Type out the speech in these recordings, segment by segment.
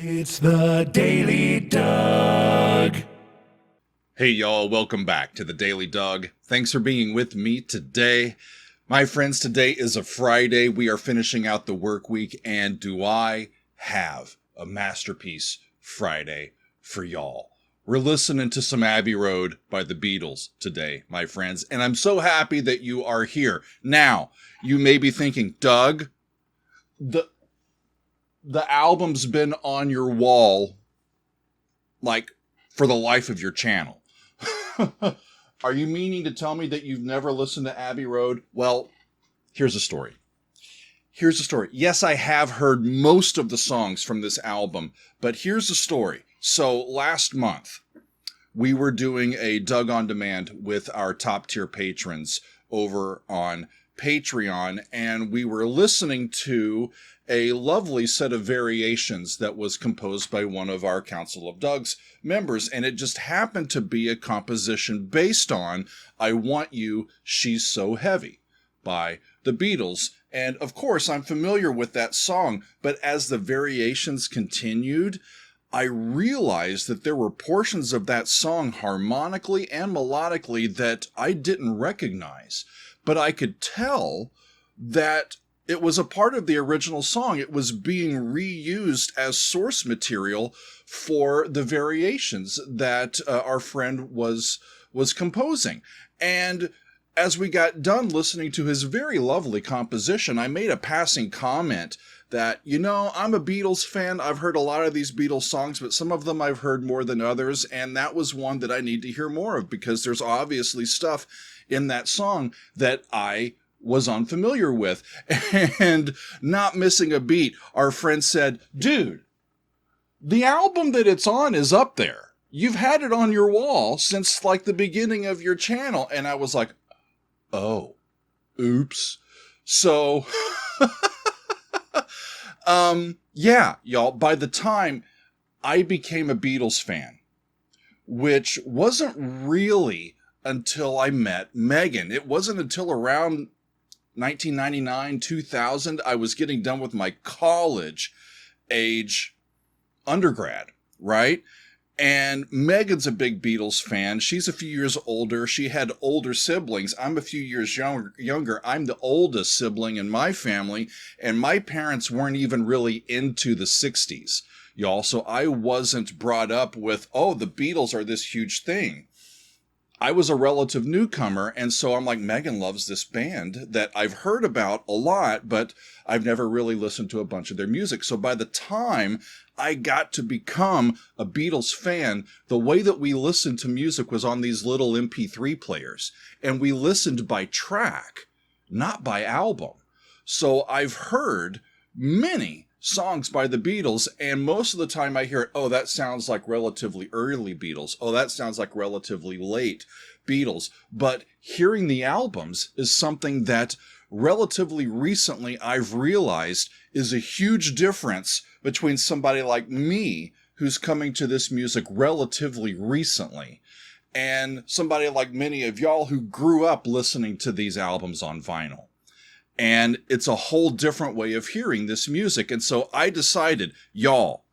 It's the Daily Doug. Hey y'all, welcome back to the Daily Doug. Thanks for being with me today. My friends, today is a Friday. We are finishing out the work week, and do I have a masterpiece Friday for y'all. We're listening to some Abbey Road by the Beatles today, my friends, and I'm so happy that you are here. Now, you may be thinking, Doug, the album's been on your wall, like, for the life of your channel. Are you meaning to tell me that you've never listened to Abbey Road? Well, here's the story. Yes, I have heard most of the songs from this album, but here's the story. So last month, we were doing a Doug on Demand with our top tier patrons over on Patreon, and we were listening to a lovely set of variations that was composed by one of our Council of Doug's members, and it just happened to be a composition based on I Want You, She's So Heavy by the Beatles. And of course, I'm familiar with that song, but as the variations continued, I realized that there were portions of that song harmonically and melodically that I didn't recognize, but I could tell that it was a part of the original song. It was being reused as source material for the variations that our friend was composing. And as we got done listening to his very lovely composition, I made a passing comment that, I'm a Beatles fan. I've heard a lot of these Beatles songs, but some of them I've heard more than others. And that was one that I need to hear more of, because there's obviously stuff in that song that I was unfamiliar with. And not missing a beat, our friend said, dude, the album that it's on is up there. You've had it on your wall since like the beginning of your channel. And I was like, oh, oops. So, yeah, y'all, by the time I became a Beatles fan, which wasn't really until I met Megan. It wasn't until around 1999, 2000, I was getting done with my college age undergrad, right? And Megan's a big Beatles fan. She's a few years older. She had older siblings. I'm a few years younger. I'm the oldest sibling in my family, and my parents weren't even really into the 60s, y'all. So I wasn't brought up with, oh, the Beatles are this huge thing. I was a relative newcomer, and so I'm like, Megan loves this band that I've heard about a lot, but I've never really listened to a bunch of their music. So by the time I got to become a Beatles fan, the way that we listened to music was on these little MP3 players, and we listened by track, not by album. So I've heard many songs by the Beatles, and most of the time I hear it, oh, that sounds like relatively early Beatles. Oh, that sounds like relatively late Beatles. But hearing the albums is something that relatively recently I've realized is a huge difference between somebody like me, who's coming to this music relatively recently, and somebody like many of y'all who grew up listening to these albums on vinyl. And it's a whole different way of hearing this music. And so I decided, y'all,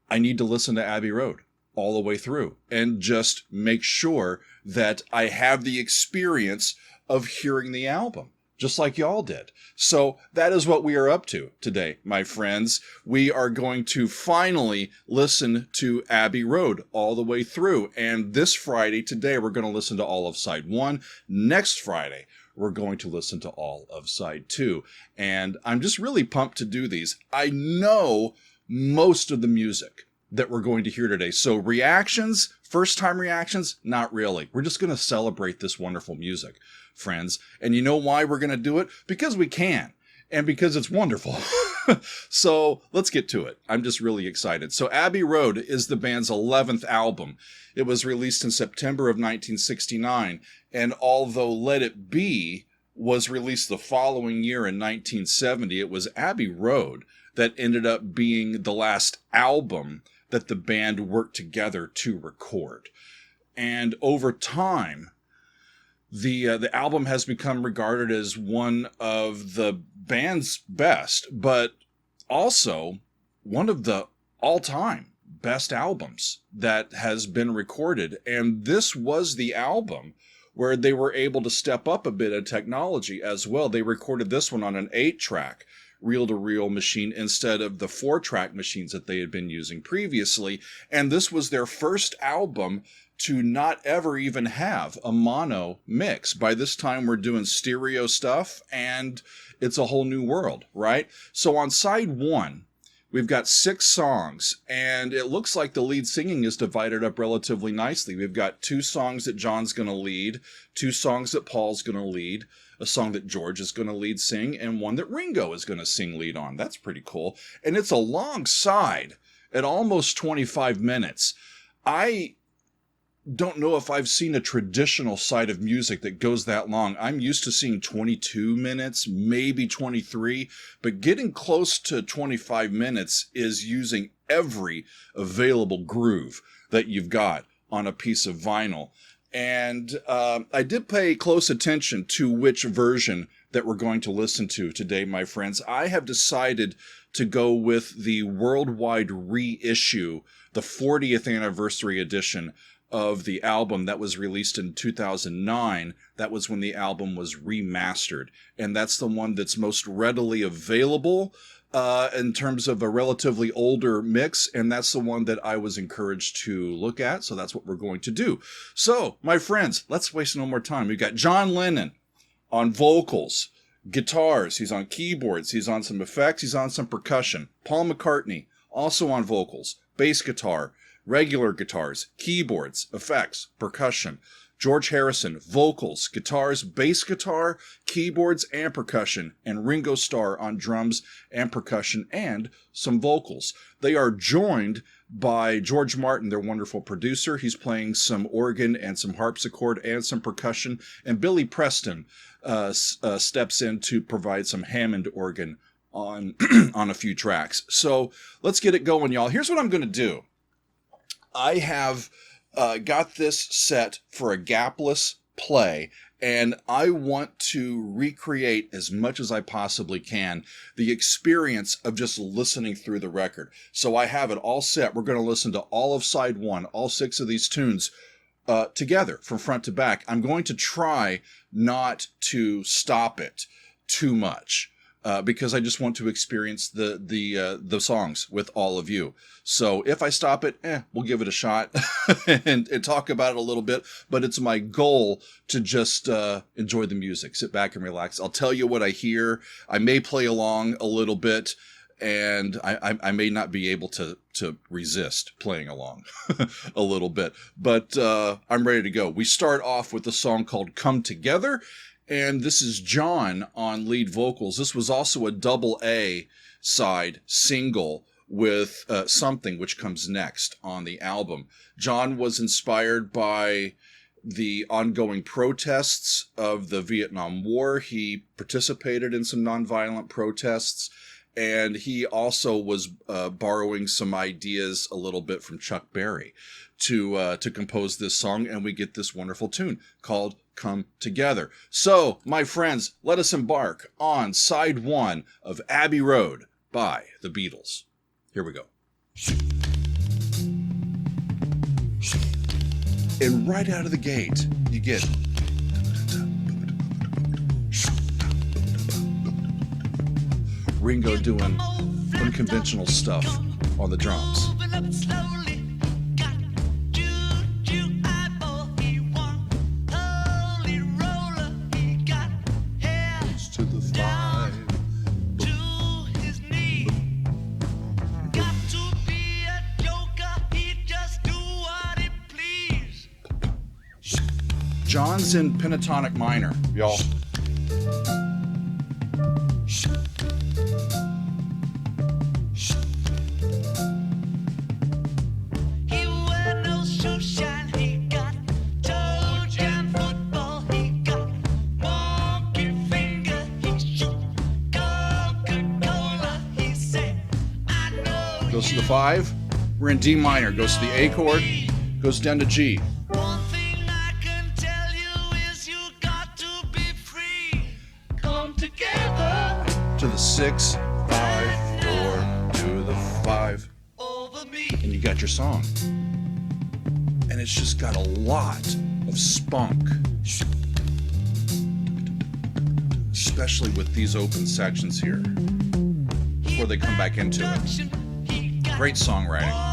I need to listen to Abbey Road all the way through and just make sure that I have the experience of hearing the album, just like y'all did. So that is what we are up to today, my friends. We are going to finally listen to Abbey Road all the way through. And this Friday, today, we're going to listen to all of side 1. Next Friday, we're going to listen to all of side 2. And I'm just really pumped to do these. I know most of the music that we're going to hear today. So reactions, first time reactions, not really. We're just going to celebrate this wonderful music, friends. And you know why we're going to do it? Because we can. And because it's wonderful. So let's get to it. I'm just really excited. So Abbey Road is the band's 11th album. It was released in September of 1969. And although Let It Be was released the following year in 1970, it was Abbey Road that ended up being the last album that the band worked together to record. And over time, the album has become regarded as one of the band's best, but also one of the all-time best albums that has been recorded. And this was the album where they were able to step up a bit of technology as well. They recorded this one on an 8-track reel-to-reel machine instead of the 4-track machines that they had been using previously. And this was their first album to not ever even have a mono mix. By this time, we're doing stereo stuff, and it's a whole new world, right? So on side 1, we've got 6 songs, and it looks like the lead singing is divided up relatively nicely. We've got 2 songs that John's going to lead, 2 songs that Paul's going to lead, a song that George is going to lead sing, and one that Ringo is going to sing lead on. That's pretty cool. And it's a long side at almost 25 minutes. I don't know if I've seen a traditional side of music that goes that long. I'm used to seeing 22 minutes, maybe 23, but getting close to 25 minutes is using every available groove that you've got on a piece of vinyl. And I did pay close attention to which version that we're going to listen to today, my friends. I have decided to go with the worldwide reissue, the 40th anniversary edition of the album that was released in 2009. That was when the album was remastered. And that's the one that's most readily available in terms of a relatively older mix. And that's the one that I was encouraged to look at. So that's what we're going to do. So, my friends, let's waste no more time. We've got John Lennon on vocals, guitars. He's on keyboards. He's on some effects. He's on some percussion. Paul McCartney, also on vocals, bass guitar, regular guitars, keyboards, effects, percussion. George Harrison, vocals, guitars, bass guitar, keyboards, and percussion. And Ringo Starr on drums and percussion and some vocals. They are joined by George Martin, their wonderful producer. He's playing some organ and some harpsichord and some percussion. And Billy Preston steps in to provide some Hammond organ on, on a few tracks. So let's get it going, y'all. Here's what I'm going to do. I have got this set for a gapless play, and I want to recreate as much as I possibly can the experience of just listening through the record. So I have it all set. We're going to listen to all of side 1, all 6 of these tunes together from front to back. I'm going to try not to stop it too much. Because I just want to experience the songs with all of you. So if I stop it, we'll give it a shot and talk about it a little bit. But it's my goal to just enjoy the music, sit back and relax. I'll tell you what I hear. I may play along a little bit, and I may not be able to resist playing along a little bit. But I'm ready to go. We start off with a song called Come Together. And this is John on lead vocals. This was also a double A side single with Something, which comes next on the album. John was inspired by the ongoing protests of the Vietnam War. He participated in some nonviolent protests, and he also was borrowing some ideas a little bit from Chuck Berry to compose this song, and we get this wonderful tune called Come Together. So, my friends, let us embark on side 1 of Abbey Road by the Beatles. Here we go. And right out of the gate, you get Ringo doing unconventional stuff on the drums. John's in pentatonic minor, y'all. Goes to the 5. We're in D minor. Goes to the A chord. Goes down to G. To the 6, 5, 4, to the 5. and you got your song. And it's just got a lot of spunk, especially with these open sections here before they come back into it. Great songwriting.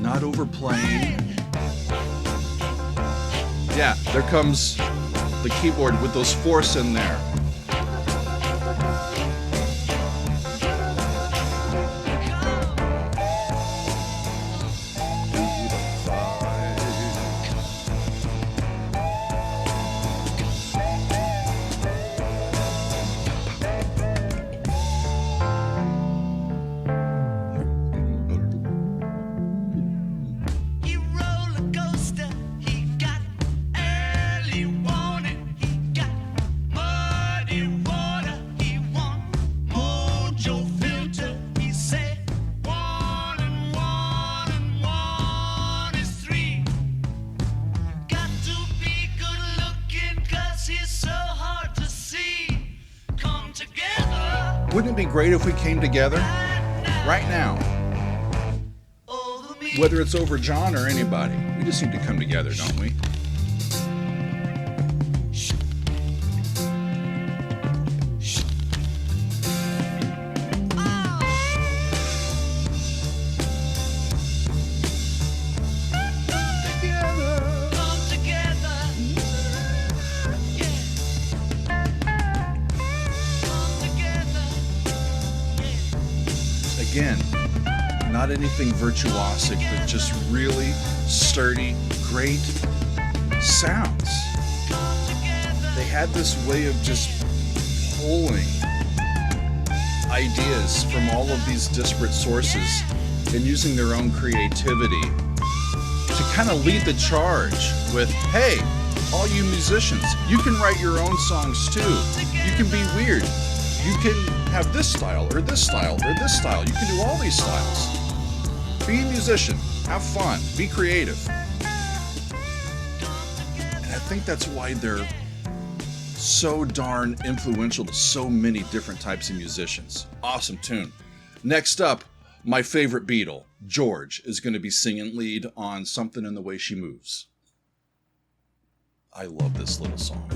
Not overplaying. Yeah, there comes the keyboard with those fourths in there. Wouldn't it be great if we came together right now? Whether it's over John or anybody, we just need to come together, don't we? Again, not anything virtuosic, but just really sturdy, great sounds. They had this way of just pulling ideas from all of these disparate sources and using their own creativity to kind of lead the charge with, hey, all you musicians, you can write your own songs too. You can be weird. You can have this style or this style or this style. You can do all these styles. Be a musician. Have fun. Be creative. And I think that's why they're so darn influential to so many different types of musicians. Awesome tune. Next up, my favorite Beatle, George, is going to be singing lead on Something in the Way She Moves. I love this little song.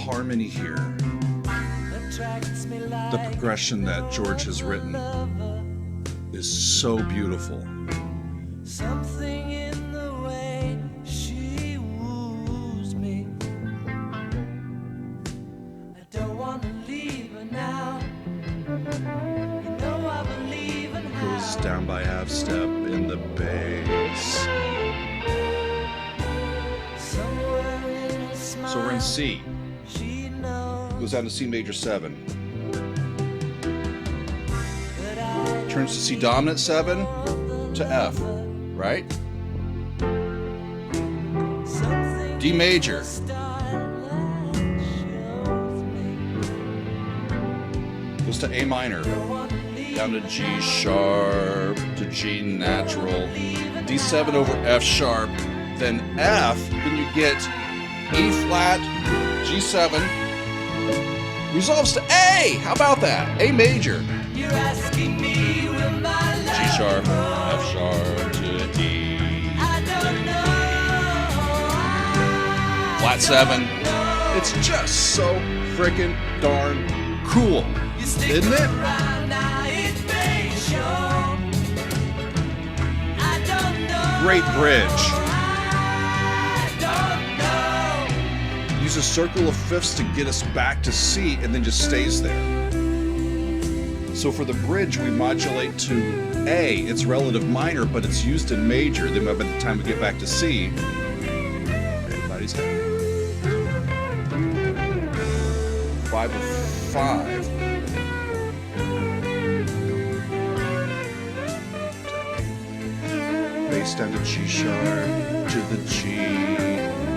Harmony here, the progression that George has written is so beautiful. Something in the way she woos me. I don't want to leave her now. You know I believe in her. Goes down by half step in the bass. So we're in C. Goes down to C major 7. Turns to C dominant 7 to F, right? D major. Goes to A minor. Down to G sharp, to G natural. D7 over F sharp. Then F, then you get E flat, G7. Resolves to A! How about that? A major. You're asking me, G sharp, F sharp to D. I don't know. Flat 7. It's just so frickin' darn cool, isn't it? Great bridge. Use a circle of fifths to get us back to C and then just stays there. So for the bridge, we modulate to A. It's relative minor, but it's used in major. Then by the time we get back to C, everybody's happy. 5 of 5. Bass down to G sharp, to the G,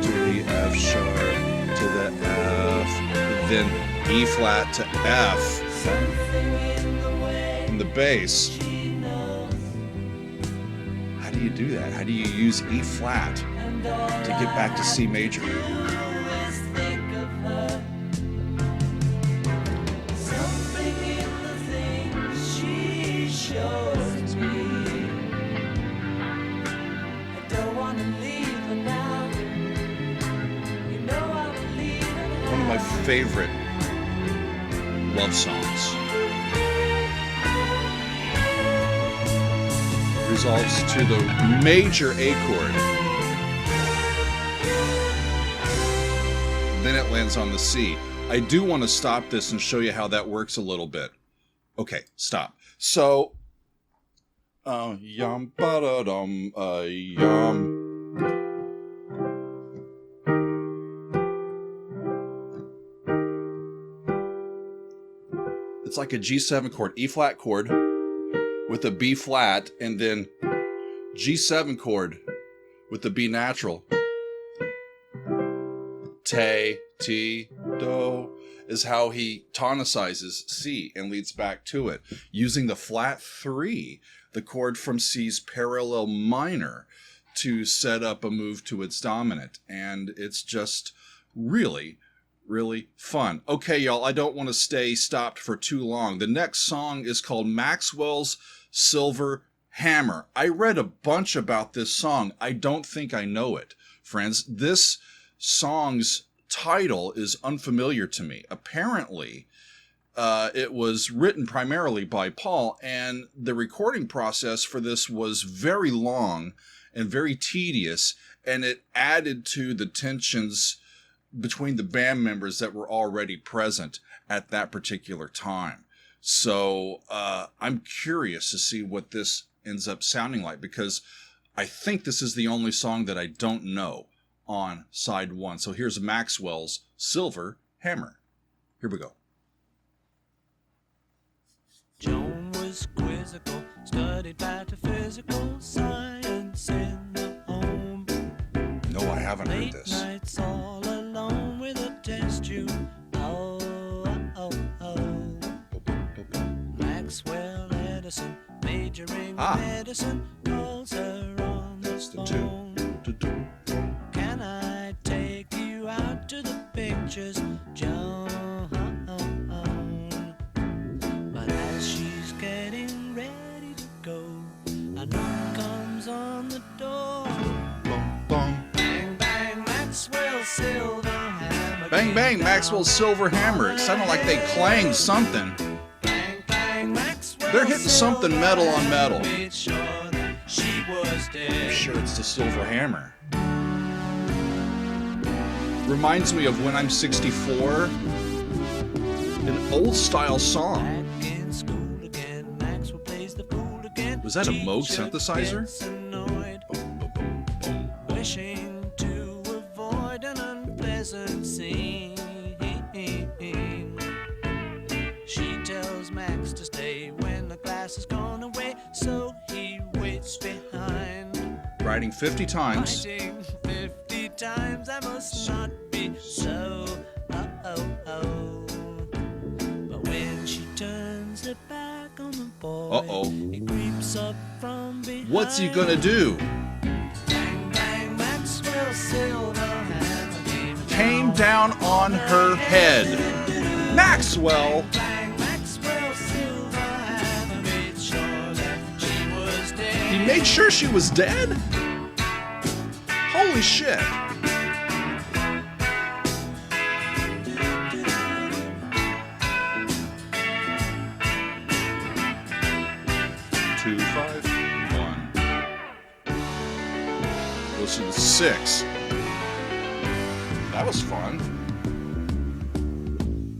to the F sharp, to the F, then E flat to F in the bass. How do you do that? How do you use E flat to get back to C major? One of my favorite love songs. Resolves to the major A chord. Then it lands on the C. I do want to stop this and show you how that works a little bit. Okay, stop. So, yum ba da dum yum. It's like a G7 chord, E flat chord with a B flat, and then G7 chord with the B natural. Te, ti, do is how he tonicizes C and leads back to it, using the flat 3, the chord from C's parallel minor, to set up a move to its dominant. And it's just really, really fun. Okay, y'all, I don't want to stay stopped for too long. The next song is called Maxwell's Silver Hammer. I read a bunch about this song. I don't think I know it, friends. This song's title is unfamiliar to me. Apparently, it was written primarily by Paul, and the recording process for this was very long and very tedious, and it added to the tensions between the band members that were already present at that particular time. So I'm curious to see what this ends up sounding like, because I think this is the only song that I don't know on side 1. So here's Maxwell's Silver Hammer. Here we go. Joan was quizzical, studied metaphysical science in the home. No, I haven't heard Late this. nights all alone with a test tube. Oh, oh, oh. Maxwell Edison, majoring in medicine, calls her on the phone. Can I take you out to the pictures, Joan? But as she's getting ready to go, a knock comes on the door. Boom, boom. Bang, bang, Maxwell's silver hammer. Bang, bang, Maxwell's Silver Hammer. It sounded like they clanged something. Bang, bang, Maxwell's They're hitting something metal on metal. made sure that she was dead. I'm sure it's the Silver Hammer. Reminds me of When I'm 64. An old style song. Back in school again, Maxwell plays the fool again. Was that a Moog Teacher synthesizer? gets annoyed, wishing to avoid an unpleasant scene. She tells Max to stay when the class has gone away, so he waits behind. Writing 50 times. Writing 50 times, I must not be so. But when she turns her back on the boy, he creeps up from behind. What's he gonna do? Bang, bang, Maxwell's silver hammer Came down on her head. Maxwell! Bang, Maxwell's silver hammer made sure that she was dead. He made sure she was dead? Holy shit. Two, 5, 1. Goes to the 6. That was fun.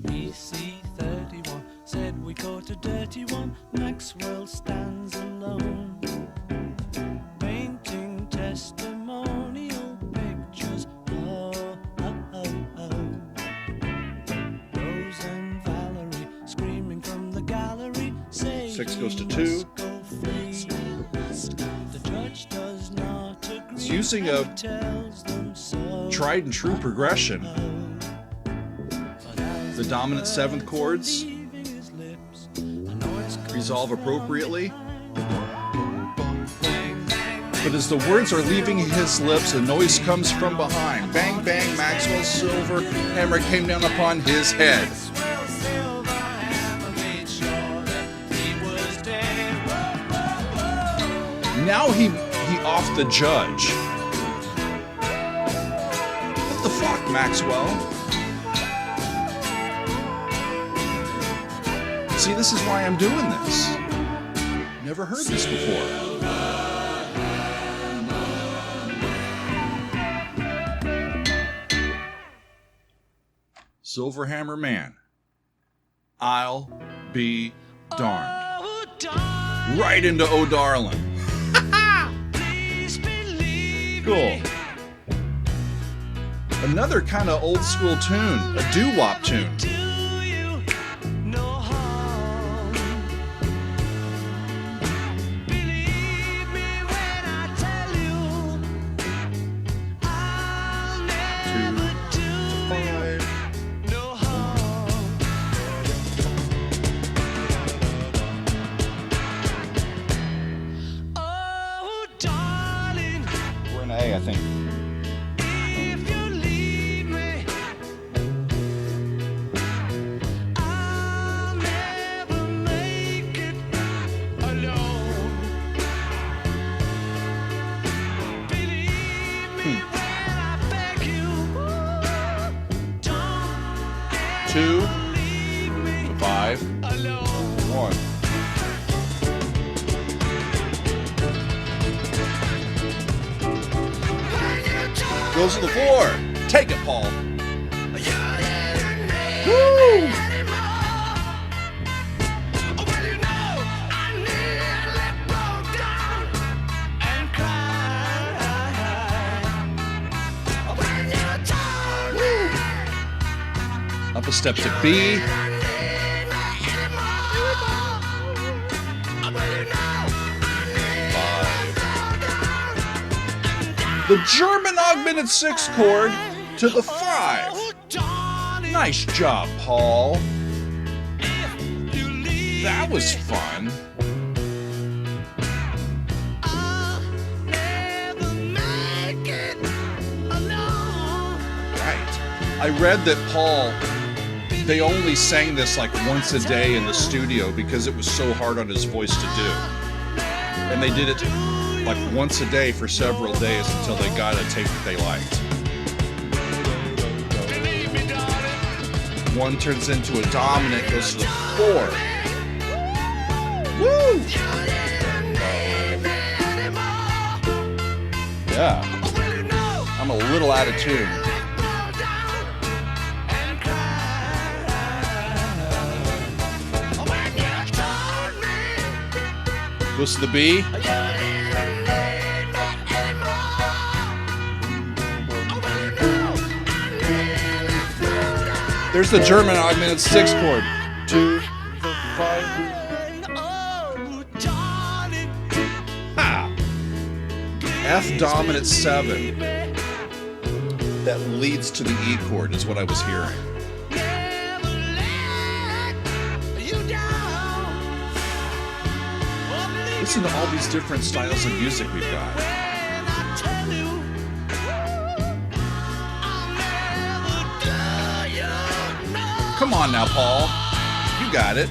PC 31 said we caught a dirty one. Maxwell stands alone, painting testimonial pictures. Oh, oh, oh, oh. Rose and 6 goes to 2. It's using a tried and true progression. The dominant 7th chords resolve appropriately. But as the words are leaving his lips, a noise comes from behind. Bang, bang, Maxwell's silver hammer came down upon his head. Now he off the judge. What the fuck, Maxwell? See, this is why I'm doing this. Never heard this before. Silverhammer Man, I'll be darned. Right into Oh Darling. Cool. Another kind of old school tune, a doo-wop tune. I think. If you leave me, I'll never make it alone. Believe me when I beg you, don't 2 leave me to 5 alone. 1. Goes to the floor. Take it, Paul. Woo! Up a step to B. The German augmented 6 chord to the 5. Nice job, Paul. That was fun. Right. I read that Paul, they only sang this like once a day in the studio because it was so hard on his voice to do. And they did it like once a day for several days until they got a tape that they liked. 1 turns into a dominant, goes to the 4. Woo! Yeah. I'm a little out of tune. Goes to the B. There's the German augmented 6 chord. 2 to 5. Ha! F dominant 7. That leads to the E chord is what I was hearing. Listen to all these different styles of music we've got. Come on now, Paul. You got it.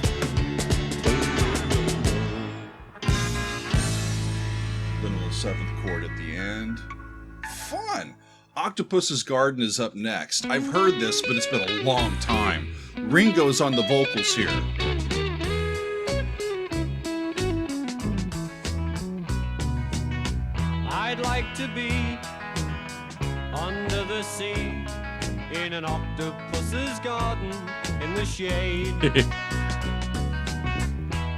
Then a little 7th chord at the end. Fun. Octopus's Garden is up next. I've heard this, but it's been a long time. Ringo's on the vocals here. I'd like to be under the sea in an octopus's garden in the shade.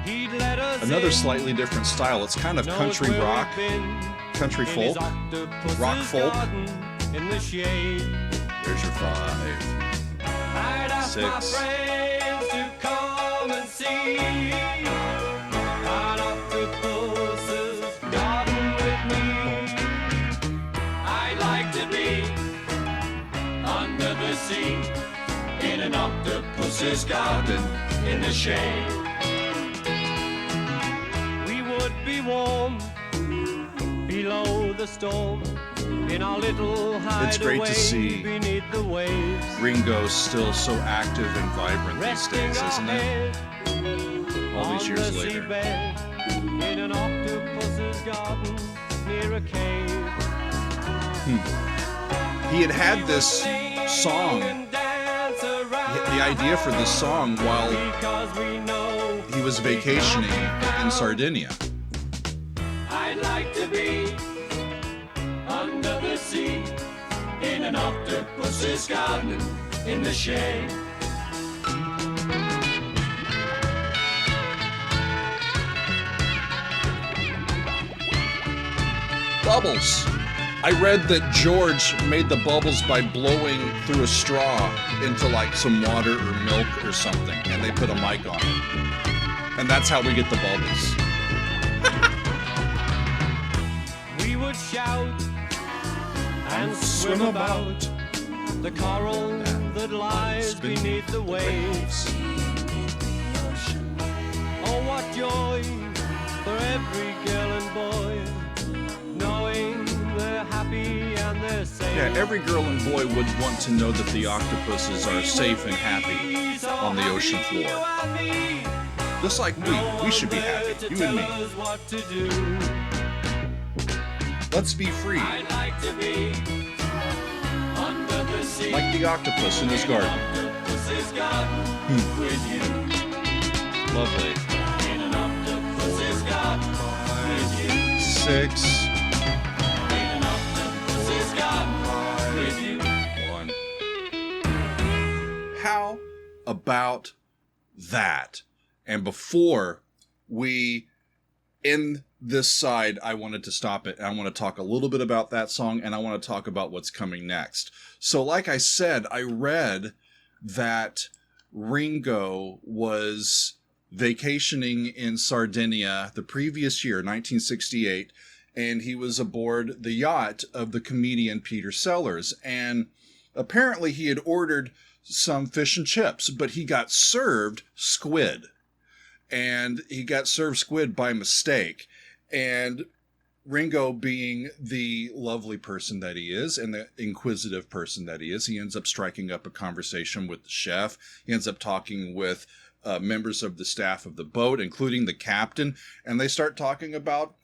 He'd let us Another in, slightly different style. It's kind of knows country where rock, we've been, country in his folk, octopus's rock folk. garden in the shade. There's your 5. I'd ask my 6. friends to come and see octopus's garden in the shade. We would be warm below the storm in our little hideaway. It's great to see beneath the waves. Ringo still so active and vibrant these days, isn't it? All these years later. In an octopus's garden near a cave. He had this song, the idea for this song while he was vacationing in Sardinia. I'd like to be under the sea in an octopus's garden in the shade. Bubbles. I read that George made the bubbles by blowing through a straw into like some water or milk or something, and they put a mic on it. And that's how we get the bubbles. We would shout and swim about the coral that lies beneath the waves. Oh, what joy for every girl and boy, knowing they're happy and they're safe. Yeah, every girl and boy would want to know that the octopuses are safe and happy on the ocean floor. Just like we should be happy, you and me. Let's be free. Like the octopus in his garden. Lovely. 6. 1. How about that? And before we end this side, I wanted to stop it, and I want to talk a little bit about that song, and I want to talk about what's coming next. So like I said, I read that Ringo was vacationing in Sardinia the previous year, 1968, and he was aboard the yacht of the comedian Peter Sellers, and apparently he had ordered some fish and chips, but he got served squid. And he got served squid by mistake. And Ringo, being the lovely person that he is and the inquisitive person that he is, he ends up striking up a conversation with the chef. He ends up talking with members of the staff of the boat, including the captain. And they start talking about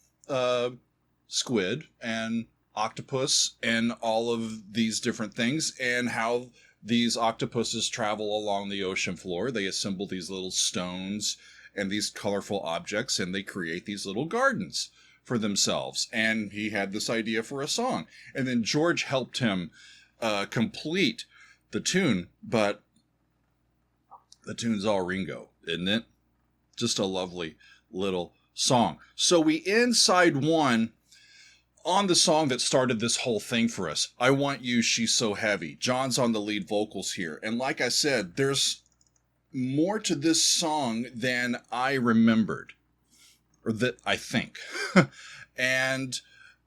squid and octopus and all of these different things and how these octopuses travel along the ocean floor. They assemble these little stones and these colorful objects, and they create these little gardens for themselves. And he had this idea for a song. And then George helped him complete the tune, but the tune's all Ringo, isn't it? Just a lovely little song. So we end side 1 on the song that started this whole thing for us. I Want You, She's So Heavy. John's on the lead vocals here. And like I said, there's more to this song than I remembered, or that I think. And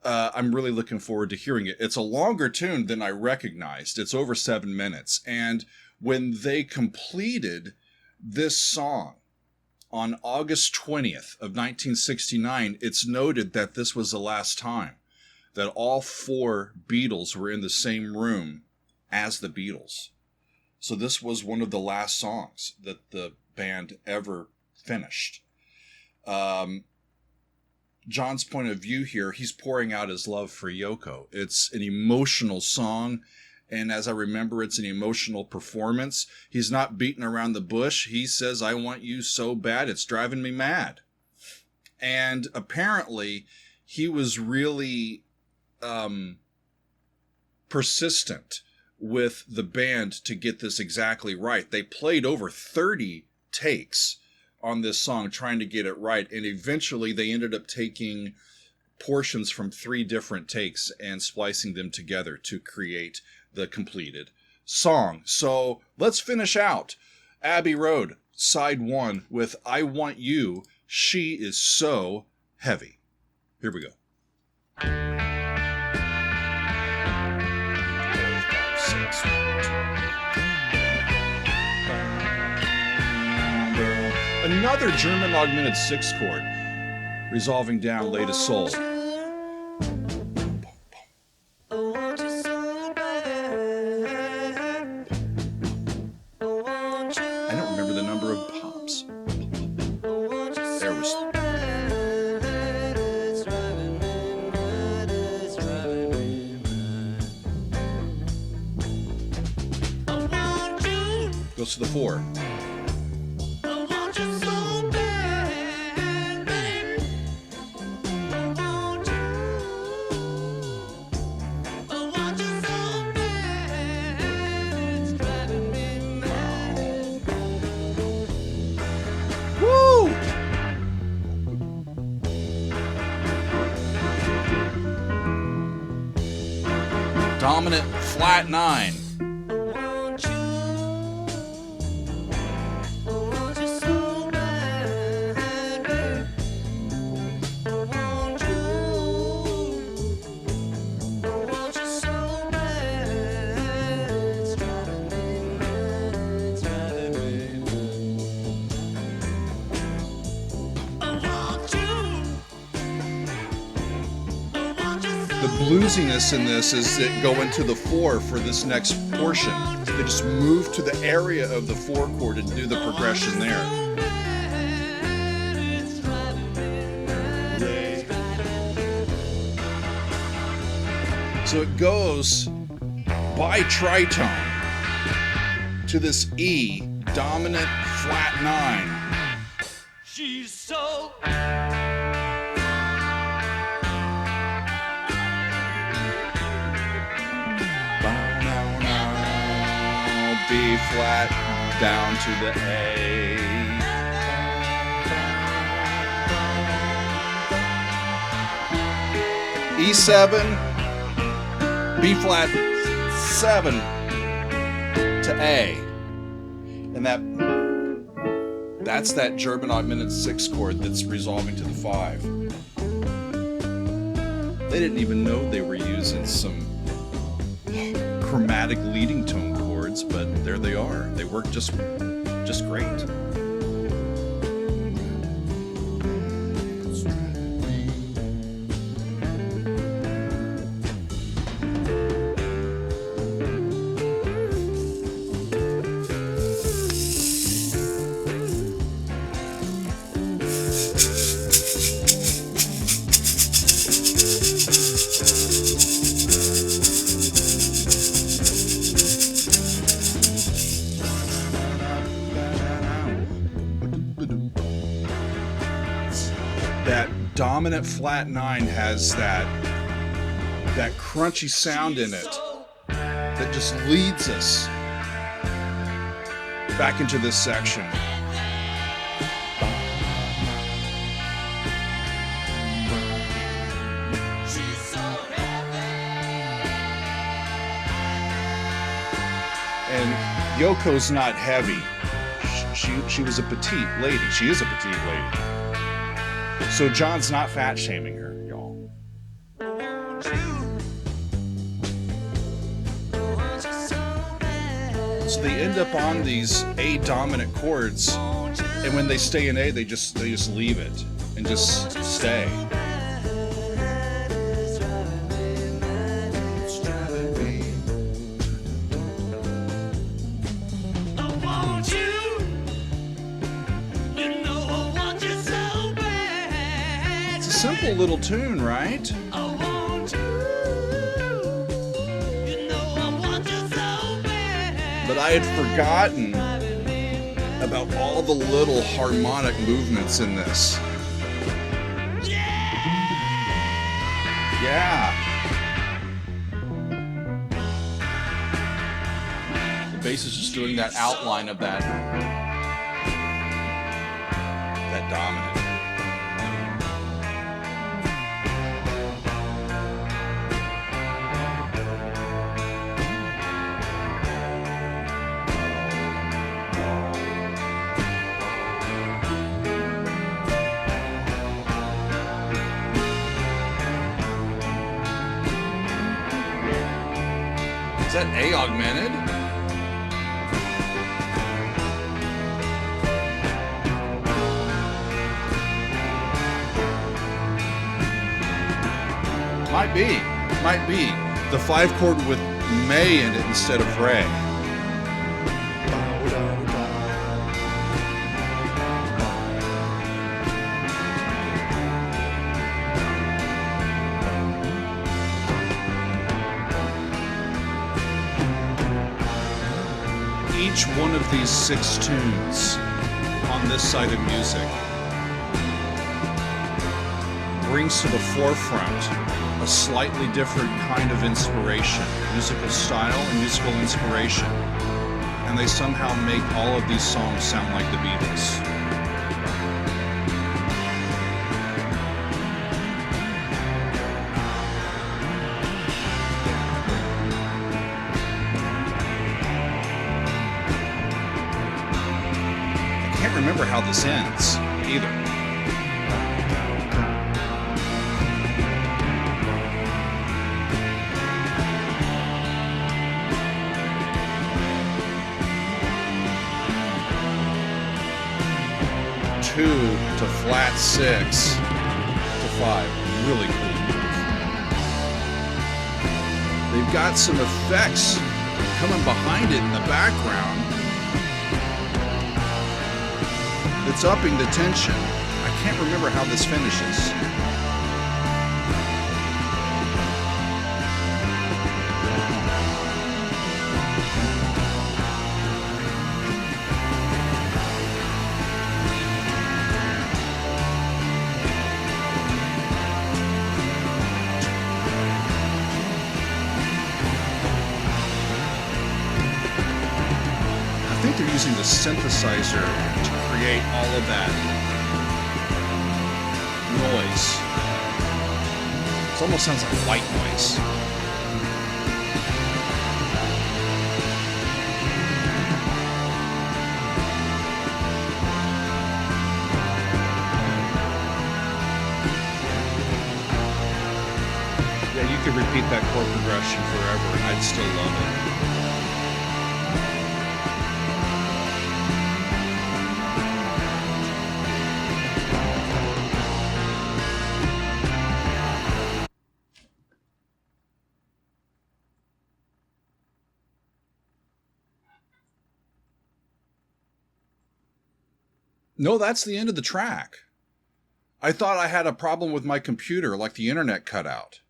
I'm really looking forward to hearing it. It's a longer tune than I recognized. It's over 7 minutes. And when they completed this song on August 20th of 1969, it's noted that this was the last time that all 4 Beatles were in the same room as the Beatles. So this was one of the last songs that the band ever finished. John's point of view here, he's pouring out his love for Yoko. It's an emotional song, and as I remember, it's an emotional performance. He's not beating around the bush. He says, I want you so bad, it's driving me mad. And apparently, he was really persistent with the band to get this exactly right. They played over 30 takes on this song trying to get it right, and eventually they ended up taking portions from 3 different takes and splicing them together to create the completed song. So let's finish out Abbey Road, side 1, with I Want You, She Is So Heavy. Here we go. another German augmented 6 chord, resolving down latest soul. I don't remember the number of pops. There was. Goes to the 4. Dominant flat 9. The bluesiness in this is that go into the 4 for this next portion. They just move to the area of the 4 chord and do the progression there. So it goes by tritone to this E, dominant flat 9. She's so B flat down to the A. E7, B flat 7 to A. And that's that German augmented 6 chord that's resolving to the 5. They didn't even know they were using some chromatic leading tone chords, but there they are. They work just great. That dominant flat 9 has that crunchy sound in it that just leads us back into this section. And Yoko's not heavy. She was a petite lady. She is a petite lady. So John's not fat shaming her, y'all. So they end up on these A dominant chords, and when they stay in A, they just leave it and just stay. Simple little tune, right? But I had forgotten about all the little harmonic movements in this. Yeah. The bass is just doing that outline of that dominant. Is that A augmented? Might be. The 5 chord with May in it instead of Ray. Each one of these 6 tunes on this side of music brings to the forefront a slightly different kind of inspiration, musical style and musical inspiration. And they somehow make all of these songs sound like the Beatles. I can't remember how this ends either. To flat 6 to 5. Really cool move. They've got some effects coming behind it in the background. It's upping the tension. I can't remember how this finishes. They're using the synthesizer to create all of that noise. It almost sounds like white noise. Yeah, you could repeat that chord progression forever and I'd still love it. No, that's the end of the track. I thought I had a problem with my computer, like the internet cut out.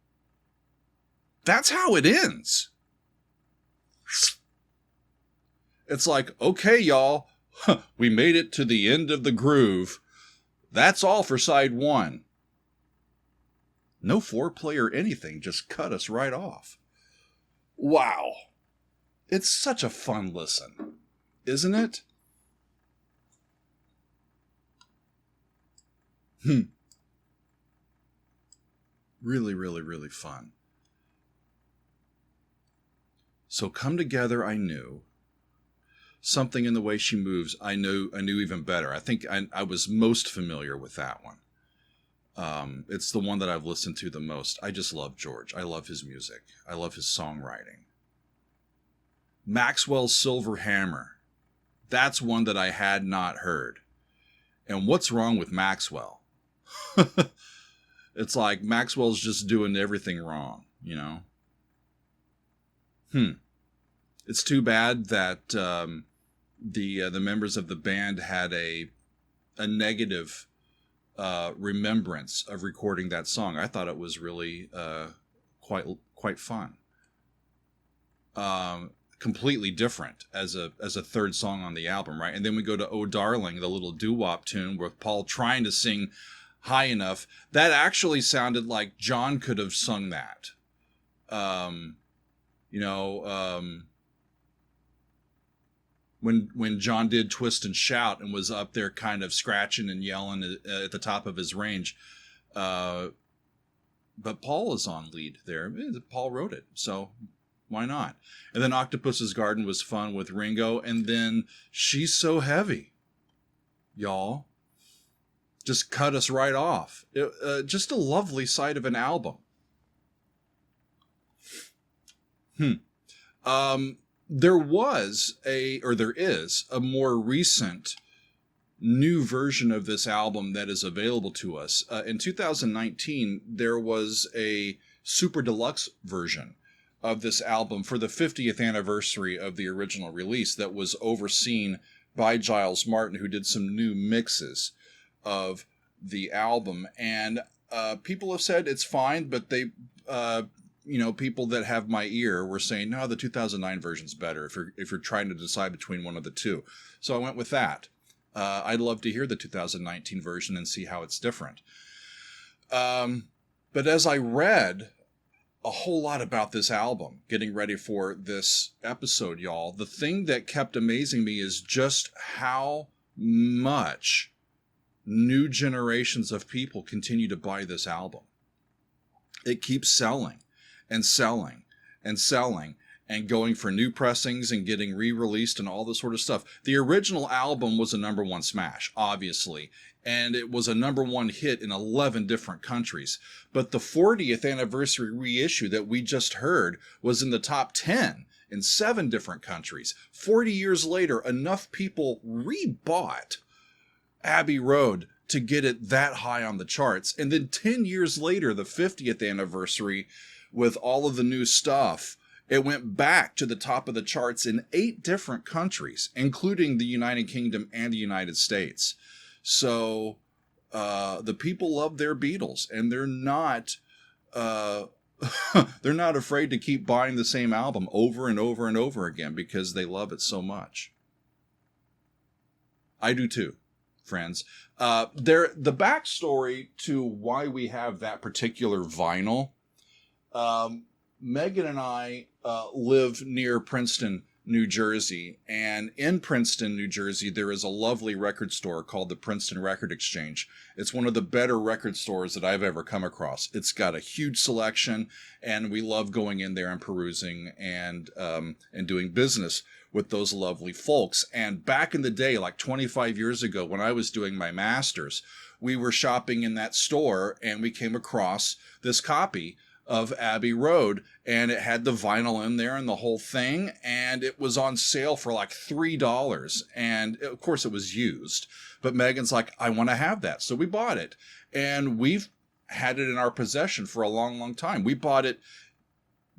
That's how it ends. It's like, okay, y'all, we made it to the end of the groove. That's all for side 1. No foreplay or anything, just cut us right off. Wow. It's such a fun listen, isn't it? Really, really, really fun. So Come Together, I knew. Something in the Way She Moves, I knew even better. I think I was most familiar with that one. It's the one that I've listened to the most. I just love George. I love his music. I love his songwriting. Maxwell's Silver Hammer. That's one that I had not heard. And what's wrong with Maxwell? It's like Maxwell's just doing everything wrong, you know? It's too bad that the members of the band had a negative remembrance of recording that song. I thought it was really quite fun. Completely different as a third song on the album, right? And then we go to Oh Darling, the little doo-wop tune with Paul trying to sing high enough. That actually sounded like John could have sung that. When John did Twist and Shout and was up there kind of scratching and yelling at the top of his range. But Paul is on lead there. Paul wrote it, so why not? And then Octopus's Garden was fun with Ringo. And then She's So Heavy, y'all. Just cut us right off. Just a lovely sight of an album. There is a more recent new version of this album that is available to us. In 2019, there was a super deluxe version of this album for the 50th anniversary of the original release that was overseen by Giles Martin, who did some new mixes of the album. And people have said it's fine, but they, people that have my ear were saying, no, the 2009 version's better if you're trying to decide between one of the two. So I went with that. I'd love to hear the 2019 version and see how it's different. But as I read a whole lot about this album, getting ready for this episode, y'all, the thing that kept amazing me is just how much new generations of people continue to buy this album. It keeps selling and selling and selling and going for new pressings and getting re-released and all this sort of stuff. The original album was a #1 smash, obviously, and it was a #1 hit in 11 different countries. But the 40th anniversary reissue that we just heard was in the top 10 in 7 different countries. 40 years later, enough people rebought Abbey Road to get it that high on the charts. And then 10 years later, the 50th anniversary, with all of the new stuff, it went back to the top of the charts in 8 different countries, including the United Kingdom and the United States. So the people love their Beatles, and they're not they're not afraid to keep buying the same album over and over and over again because they love it so much. I do too, friends. The backstory to why we have that particular vinyl. Megan and I live near Princeton, New Jersey, and in Princeton, New Jersey, there is a lovely record store called the Princeton Record Exchange. It's one of the better record stores that I've ever come across. It's got a huge selection, and we love going in there and perusing and doing business with those lovely folks. And back in the day, like 25 years ago, when I was doing my master's, we were shopping in that store, and we came across this copy of Abbey Road, and it had the vinyl in there and the whole thing, and it was on sale for like $3, and of course it was used, but Megan's like, I want to have that, so we bought it, and we've had it in our possession for a long, long time. We bought it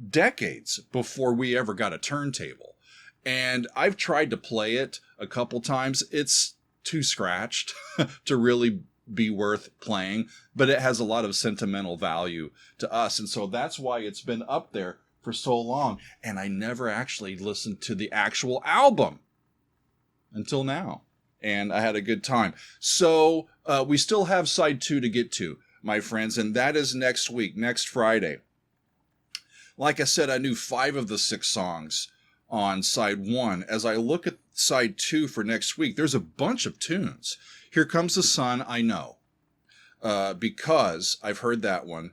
decades before we ever got a turntable, and I've tried to play it a couple times. It's too scratched to really be worth playing, but it has a lot of sentimental value to us, and so that's why it's been up there for so long. And I never actually listened to the actual album until now, and I had a good time. So we still have side 2 to get to, my friends, and that is next week, next Friday. Like I said, I knew 5 of the 6 songs on side 1. As I look at side 2 for next week, there's a bunch of tunes. Here Comes the Sun, I know, because I've heard that one.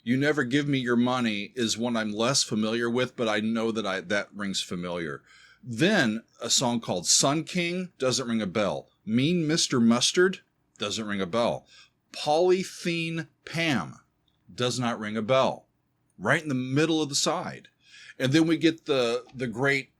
You Never Give Me Your Money is one I'm less familiar with, but I know that that rings familiar. Then a song called Sun King doesn't ring a bell. Mean Mr. Mustard doesn't ring a bell. Polythene Pam does not ring a bell. Right in the middle of the side. And then we get the great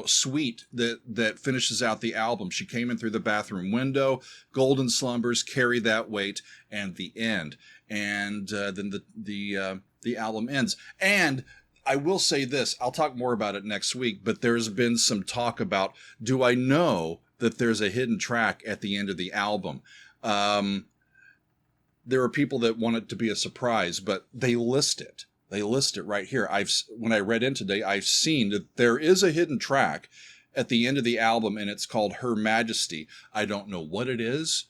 suite that finishes out the album. She Came In Through the Bathroom Window, Golden Slumbers, Carry That Weight, and the end. And then the album ends. And I will say this, I'll talk more about it next week, but there's been some talk about, do I know that there's a hidden track at the end of the album? There are people that want it to be a surprise, but they list it. They list it right here. When I read in today, I've seen that there is a hidden track at the end of the album, and it's called Her Majesty. I don't know what it is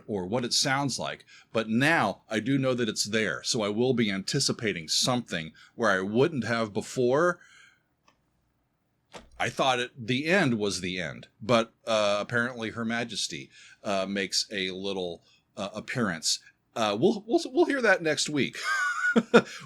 or what it sounds like, but now I do know that it's there. So I will be anticipating something where I wouldn't have before. I thought the end was the end, but apparently Her Majesty makes a little appearance. We'll hear that next week.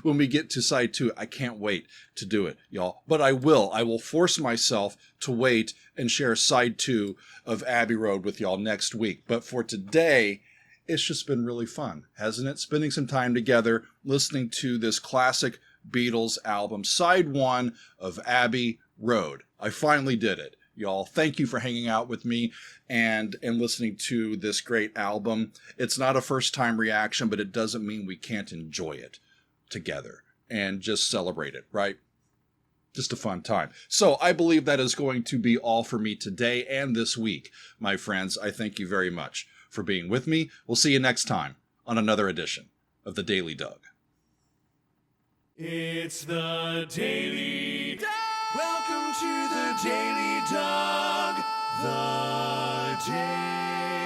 When we get to side 2. I can't wait to do it, y'all. But I will force myself to wait and share side 2 of Abbey Road with y'all next week. But for today, it's just been really fun, hasn't it? Spending some time together, listening to this classic Beatles album, side 1 of Abbey Road. I finally did it, y'all. Thank you for hanging out with me and listening to this great album. It's not a first-time reaction, but it doesn't mean we can't enjoy it. together and just celebrate it, right? Just a fun time. So I believe that is going to be all for me today and this week. My friends, I thank you very much for being with me. We'll see you next time on another edition of the Daily Doug. It's the Daily Doug. Welcome to the Daily Doug. The Daily